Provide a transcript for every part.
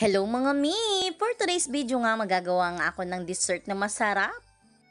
Hello mga mi! For today's video nga magagawa nga ako ng dessert na masarap.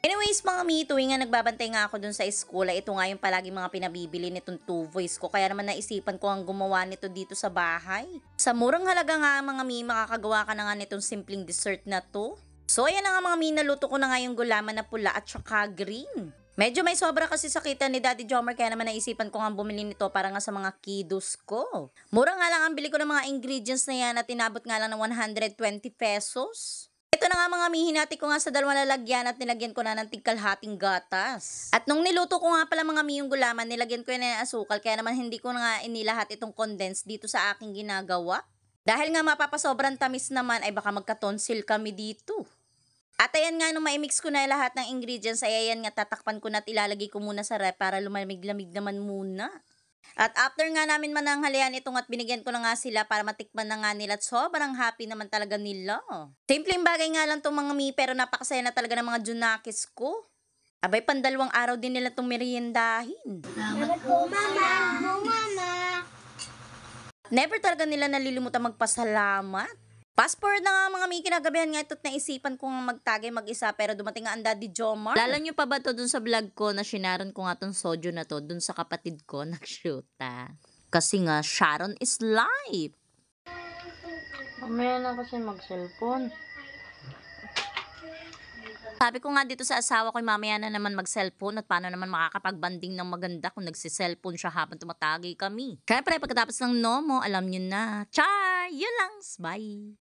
Anyways mga mi, tuwing nga nagbabantay nga ako dun sa school, ay ito nga yung palagi mga pinabibili nitong Two Voice ko. Kaya naman naisipan ko ang gumawa nito dito sa bahay. Sa murang halaga nga mga mi, makakagawa ka na nga nitong simpleng dessert na to. So ayan na nga mga mi, naluto ko na nga yung gulaman na pula at saka green. Medyo may sobra kasi sa kita ni Daddy Jomar kaya naman naisipan ko nga bumili nito para nga sa mga kiddos ko. Mura nga lang ang bili ko ng mga ingredients na yan at inabot nga lang ng 120 pesos. Ito na nga mga mihinati ko nga sa dalawang lalagyan at nilagyan ko na ng tigkalhating gatas. At nung niluto ko nga pala mga mi yung gulaman, nilagyan ko na ng asukal kaya naman hindi ko na nga inilahat itong condensed dito sa aking ginagawa. Dahil nga mapapasobrang tamis naman ay baka magka-tonsil kami dito. At ayan nga, nung maimix ko na lahat ng ingredients, ay ayan nga, tatakpan ko na at ilalagay ko muna sa rep para lumamig-lamig naman muna. At after nga namin mananghalian itong at binigyan ko na nga sila para matikman na nga nila at sobrang happy naman talaga nila. Simpleng bagay nga lang itong mga mi pero napakasaya na talaga ng mga junakis ko. Abay, pandalawang araw din nila itong meriendahin. Salamat po, Mama. Mama. Never talaga nila nalilimutan magpasalamat. Fast forward na nga mga mi, kinagabihan nga ito't naisipan ko nga magtagay mag-isa pero dumating nga ang Daddy Jomar. Lala nyo pa ba to dun sa vlog ko na shinaron ko nga tong soju na to dun sa kapatid ko nag-shoota? Kasi nga, Sharon is life. Mamaya na kasi mag-cellphone. Sabi ko nga dito sa asawa ko, mamaya na naman mag-cellphone at paano naman makakapag-banding ng maganda kung nagsi-cellphone siya habang tumatagay kami. Kaya pagkatapos ng Nomo, alam nyo na. Char! Yun lang. Bye!